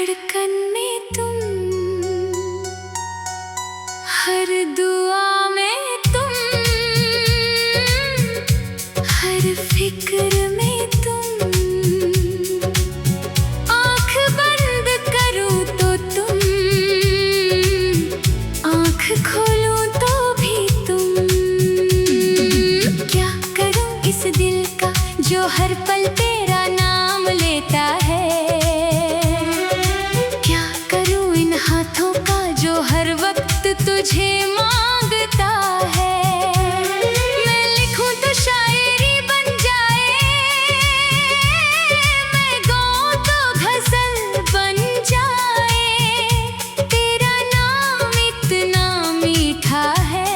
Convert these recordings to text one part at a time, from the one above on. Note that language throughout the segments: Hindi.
धड़कन में तुम, हर दुआ में तुम, हर फिक्र में तुम। आँख बंद करूं तो तुम, आँख खोलूं तो भी तुम। क्या करूं इस दिल का जो हर पल तेरा नाम लेता है। क्या करूं इन हाथों का जो हर वक्त तुझे मांगता है। मैं लिखूं तो शायरी बन जाए, मैं गाऊं तो गजल बन जाए। तेरा नाम इतना मीठा है,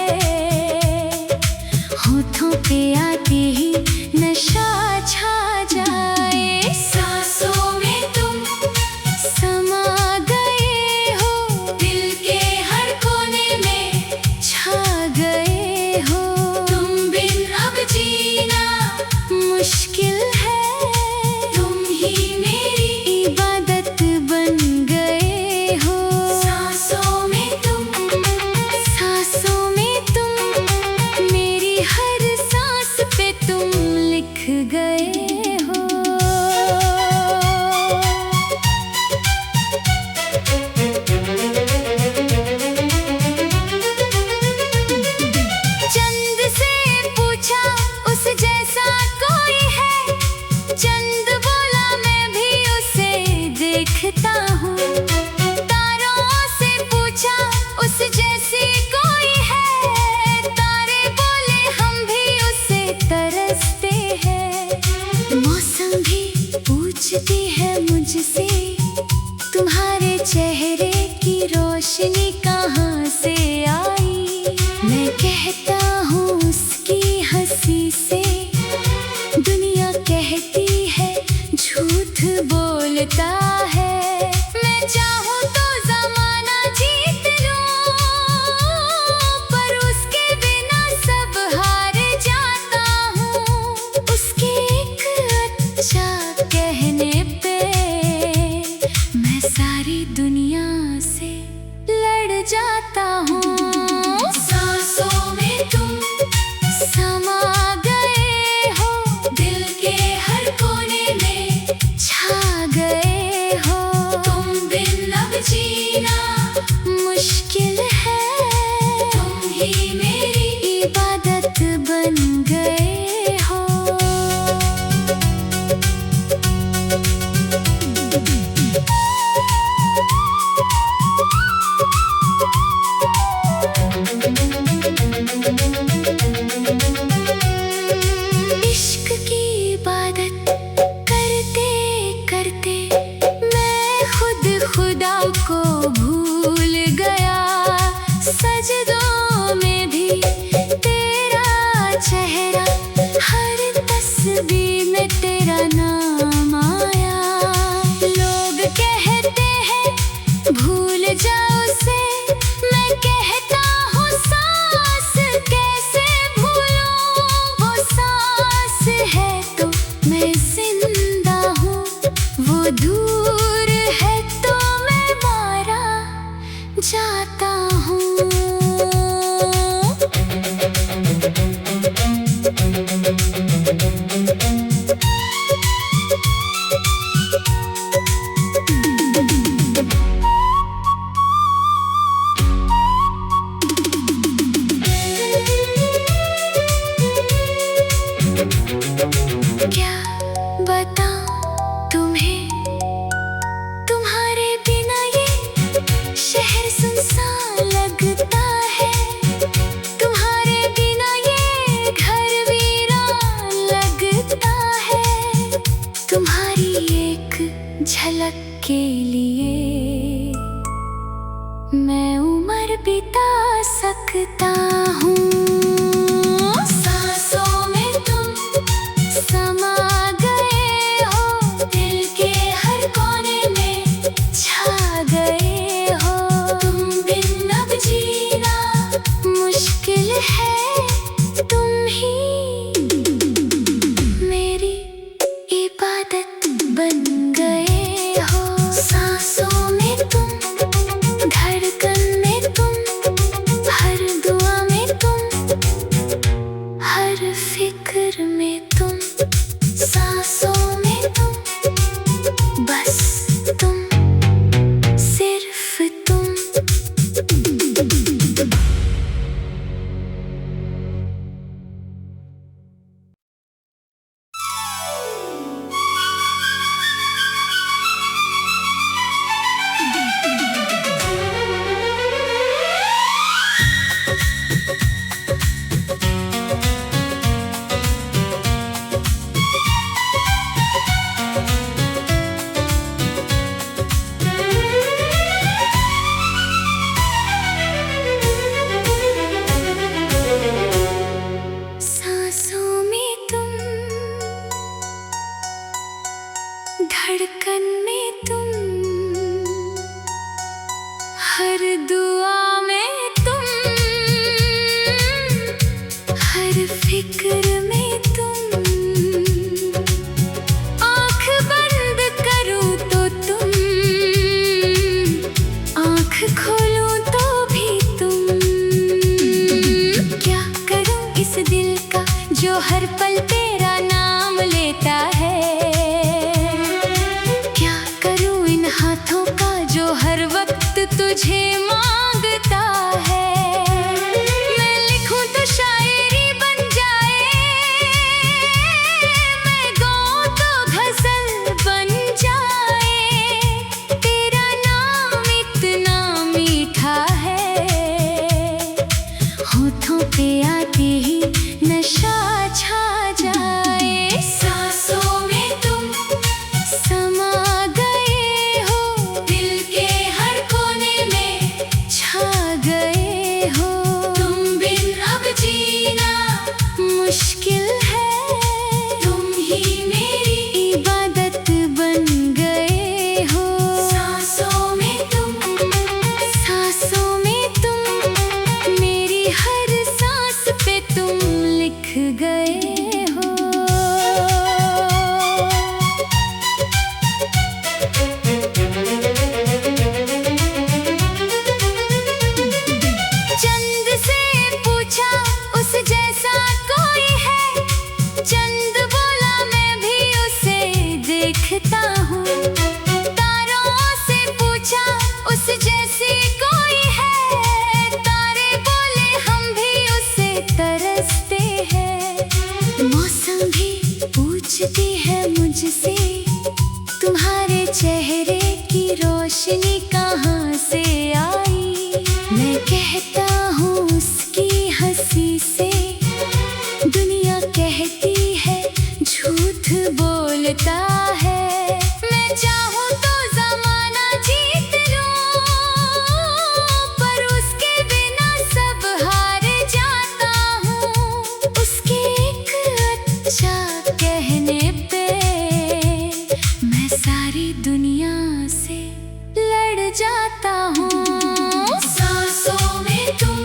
होठों पे आते ही नशा छा जाए। सांसों में तुम समा गए हो, दिल के हर कोने में छा गए हो। तुम बिन अब जीना मुश्किल है, तुम ही मेरी इबादत बन गए हो। सांसों में तुम, सांसों में तुम, मेरी हर सांस पे तुम लिख गए हो। चंद से पूछा उस जैसा कोई है, चंद बोला मैं भी उसे देखता हूँ। तारों से पूछा उस जैसी कोई है, तारे बोले हम भी उसे तरसते हैं। मौसम भी पूछती है मुझसे, तुम्हारे चेहरे की रोशनी कहाँ से आई। मैं कहता हूँ उसकी हंसी से, दुनिया कहती है झूठ बोलता है। मैं चाहूँ तो ज़माना जीत लूँ, पर उसके बिना सब हार जाता हूँ। उसके एक अच्छा कहने पे मैं सारी दुनिया से लड़ जाता हूँ। सांसों में तुम समा गए हो, दिल के हर कोने में छा गए हो। तुम बिन अब जीना मुश्किल है, तुम ही मेरी इबादत बन गए हो। इश्क की इबादत करते करते मैं खुद खुदा को भूल गया। सजदों में भी तेरा चेहरा, हर तस्वीर में तेरा नाम आया। लोग कहते हैं भूल जाओ उसे, मैं कहता हूँ सांस कैसे भूलूं। वो सांस है तो मैं जिंदा हूँ, वो दूर है तो मैं मारा जाता हूँ। क्या बताऊं तुम्हें, तुम्हारे बिना ये शहर सुनसान लगता है। तुम्हारे बिना ये घर वीरान लगता है। तुम्हारी एक झलक के लिए मैं उम्र बिता सकता हूँ। सांसों में तुम समा गए हो, दिल के हर कोने में छा गए हो। तुम बिन अब जीना मुश्किल है, तुम ही मेरी इबादत बन गए हो। सांसों सांसों में तुम, बस तुम, सिर्फ तुम। सांसों में तुम, धड़कन में तुम, हर दुआ में तुम, हर फिक्र में तुम। आँख बंद करूँ तो तुम, आँख खोलूँ तो भी तुम। क्या करूँ इस दिल का जो हर पल तेरा नाम लेता है? क्या करूँ इन हाथों का जो हर वक्त तुझे मांगता है? मैं लिखूं तो शायरी बन जाए, मैं गाऊं तो गजल बन जाए। तेरा नाम इतना मीठा है, होठों पे आते ही नशा छा जाए। सांसों में तुम समा गए हो, दिल के हर कोने में छा गए हो। तुम बिन अब जीना मुश्किल है, तुम ही मेरी इबादत बन गए हो। सांसों में तुम, सांसों में तुम, मेरी हर सांस पे तुम लिख गए हो। चंद से पूछा उस जैसा कोई है, चंद बोला मैं भी उसे देखता हूँ। तारों से पूछा उस जैसी कोई है, तारे बोले हम भी उसे तरसते हैं। मौसम भी पूछती है मुझसे, तुम्हारे चेहरे की रोशनी कहाँ से आई? मैं कहता हूँ उसकी हंसी से, दुनिया कहती है झूठ बोलता है। मैं चाहूँ तो ज़माना जीत लूँ, पर उसके बिना सब हार जाता हूँ। उसके एक अच्छा कहने पे मैं सारी दुनिया से लड़ जाता हूँ। सांसों में तुम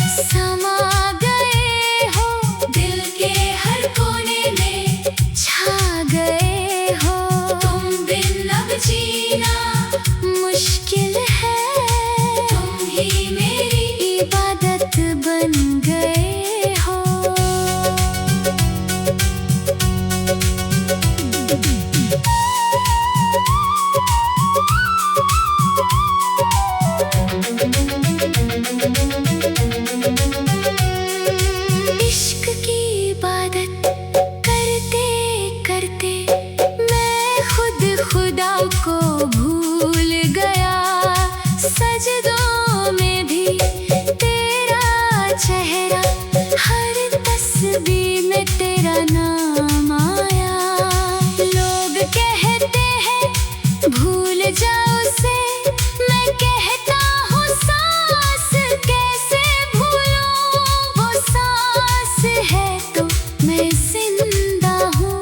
समा गए हो, दिल के हर कोने में छा गए हो। तुम बिन अब जीना मुश्किल है, तुम ही मेरी इबादत बन गए हो। इश्क की इबादत करते करते मैं खुद खुदा को भूल गया। सजदों में भी तेरा चेहरा, हर तस्बीह में तेरा नाम आया। लोग कहते हैं भूल जाओ उसे, मैं कहता हूँ सांस कैसे भूलूं? वो सांस है तो मैं जिंदा हूँ,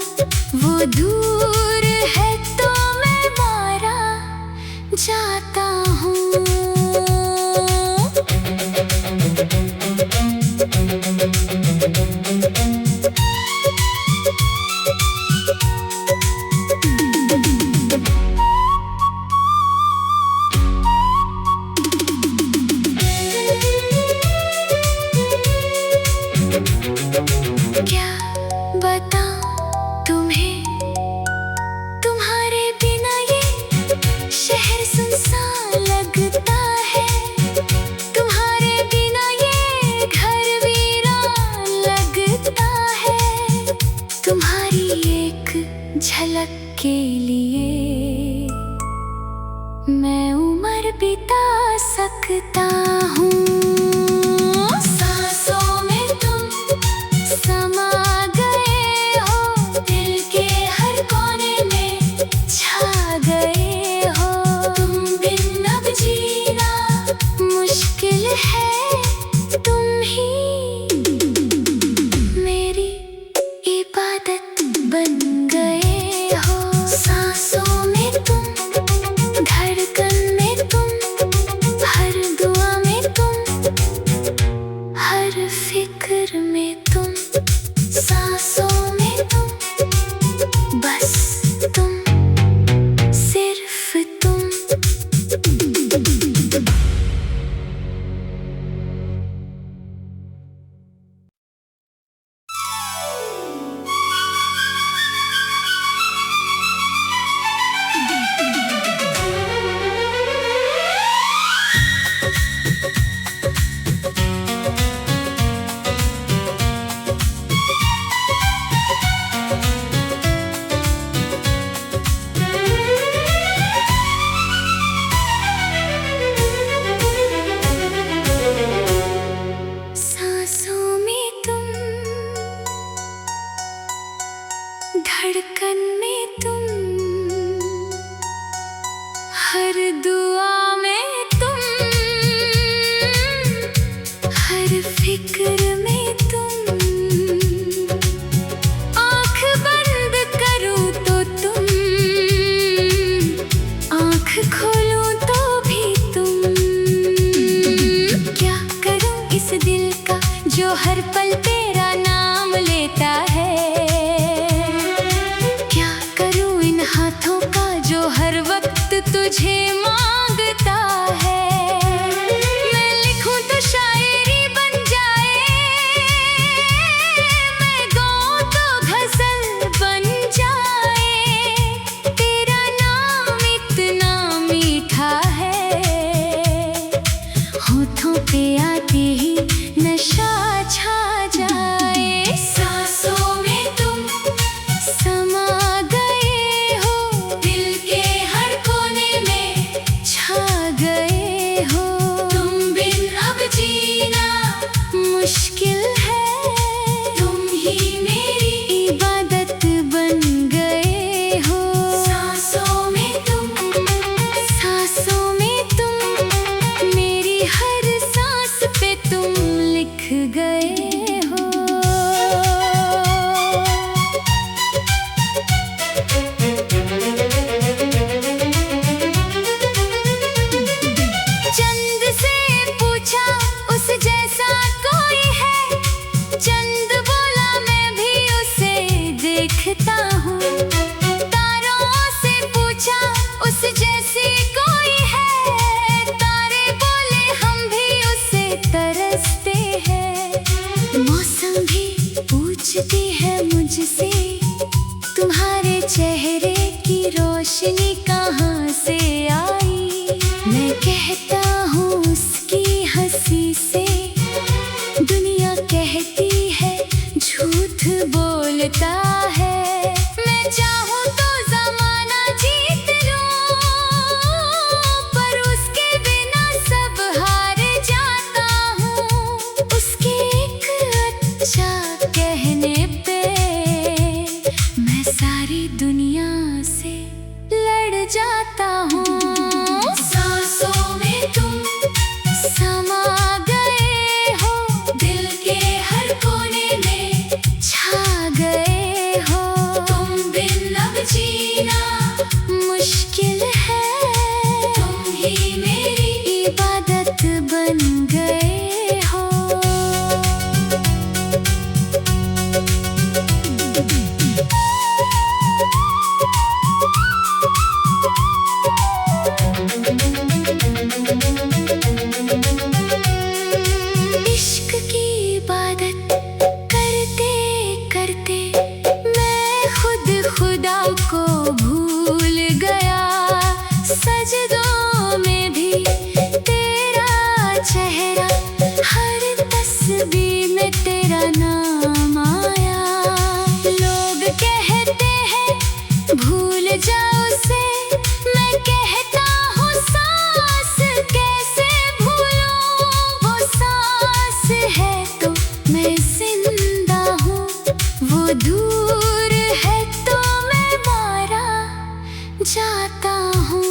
वो दूर है तो मैं मारा जाता हूँ। क्या बताऊं तुम्हें झलक के लिए मैं उम्र बिता सकता हूँ। सांसों में तुम समा गए हो, दिल के हर कोने में छा गए हो। तुम बिन अब जीना मुश्किल है, तुम ही मेरी इबादत बन गए हो। सांसों में तुम, धड़कन में तुम, हर दुआ में तुम, हर फिक्र में तुम। सांसों में तुम, बस तुम, सिर्फ तुम। सांसों में तुम, धड़कन में तुम, हर दुआ में तुम, हर फिक्र में तुम। आँख बंद करूँ तो तुम, आँख खोलूँ तो भी तुम। क्या करूँ इस दिल का जो हर पल तेरा नाम लेता है। क्या करूँ इन हाथों का जो हर वक्त तुझे मांगता है। मैं लिखूं तो शायरी बन जाए, मैं गाऊं तो गजल बन जाए। तेरा नाम इतना मीठा है, होठों पे आते ही नशा छा जाए। सांसों में तुम समा गए हो, दिल के हर कोने में छा गए हो। तुम बिन अब जीना मुश्किल है, तुम ही मेरी इबादत बन गए हो। सांसों में तुम, सांसों में तुम, मेरी हर सांस पे तुम लिख गए हो। चंद से पूछा उस जैसा कोई है, चंद बोला मैं भी उसे देखता हूँ। तारों से पूछा उस जैसी कोई है, तारे बोले हम भी उसे तरसते हैं। मौसम भी पूछती है मुझसे, तुम्हारे चेहरे की रोशनी कहाँ से आई। मैं कहता हूँ उसकी हंसी से, दुनिया कहती है झूठ बोलता है। मैं चाहूँ तो ज़माना जीत लूँ, पर उसके बिना सब हार जाता हूँ। उसके एक अच्छा कहने पे मैं सारी दुनिया से लड़ जाता हूँ। सांसों में तुम समा गए हो, दिल के हर कोने में छा गए हो। तुम बिन अब जीना मुश्किल है, तुम ही मेरी इबादत बन गए हो। इश्क की इबादत करते करते मैं खुद खुदा को भूल गया। सजदों में भी तेरा चेहरा, हर तस्वीर में तेरा नाम आया। लोग कहते हैं भूल जाओ उसे, मैं कहता हूँ सांस कैसे भूलूं, वो सांस है तो मैं जिंदा हूँ, वो दूर है तो मैं मारा जाता हूँ।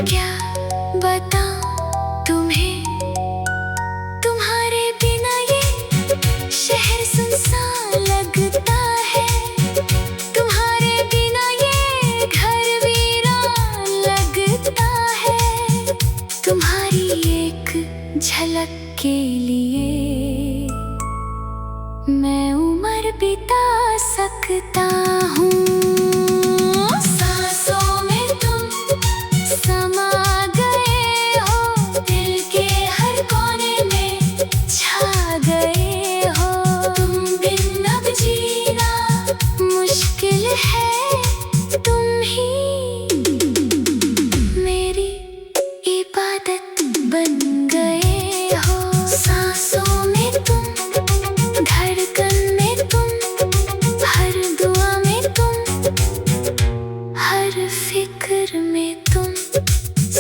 क्या बताऊं तुम्हें, तुम्हारे बिना ये शहर सुनसान लगता है, तुम्हारे बिना ये घर वीरान लगता है, तुम्हारी एक झलक के लिए मैं उम्र बिता सकता हूँ। सांसों में तुम समा गए हो, दिल के हर कोने में छा गए हो, तुम बिन अब जीना मुश्किल है, तुम ही मेरी इबादत बन गए हो। सांसों में तुम, धड़कन में तुम, हर दुआ में तुम, हर फिक्र में तुम,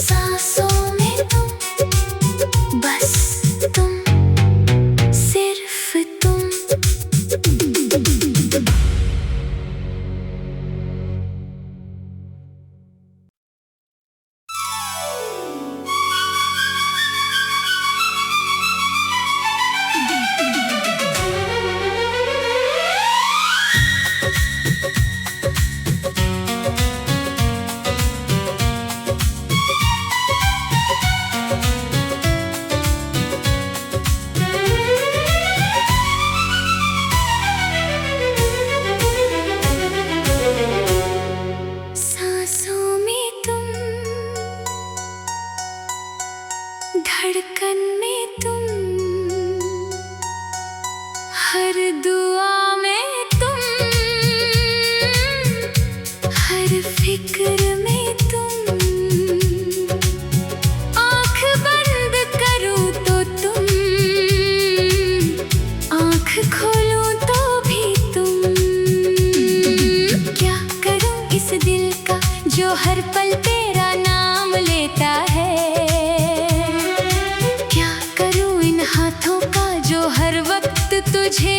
सांसों में तुम, बस तुम, सिर्फ तुम। सांसों में तुम, धड़कन में तुम, हर दुआ में तुम, हर फिक्र में तुम, आँख बंद करूँ तो तुम, आँख खोलूँ तो भी तुम। क्या करूँ इस दिल का जो हर पल तेरा नाम लेता है, क्या करूँ इन हाथों का जो हर वक्त तुझे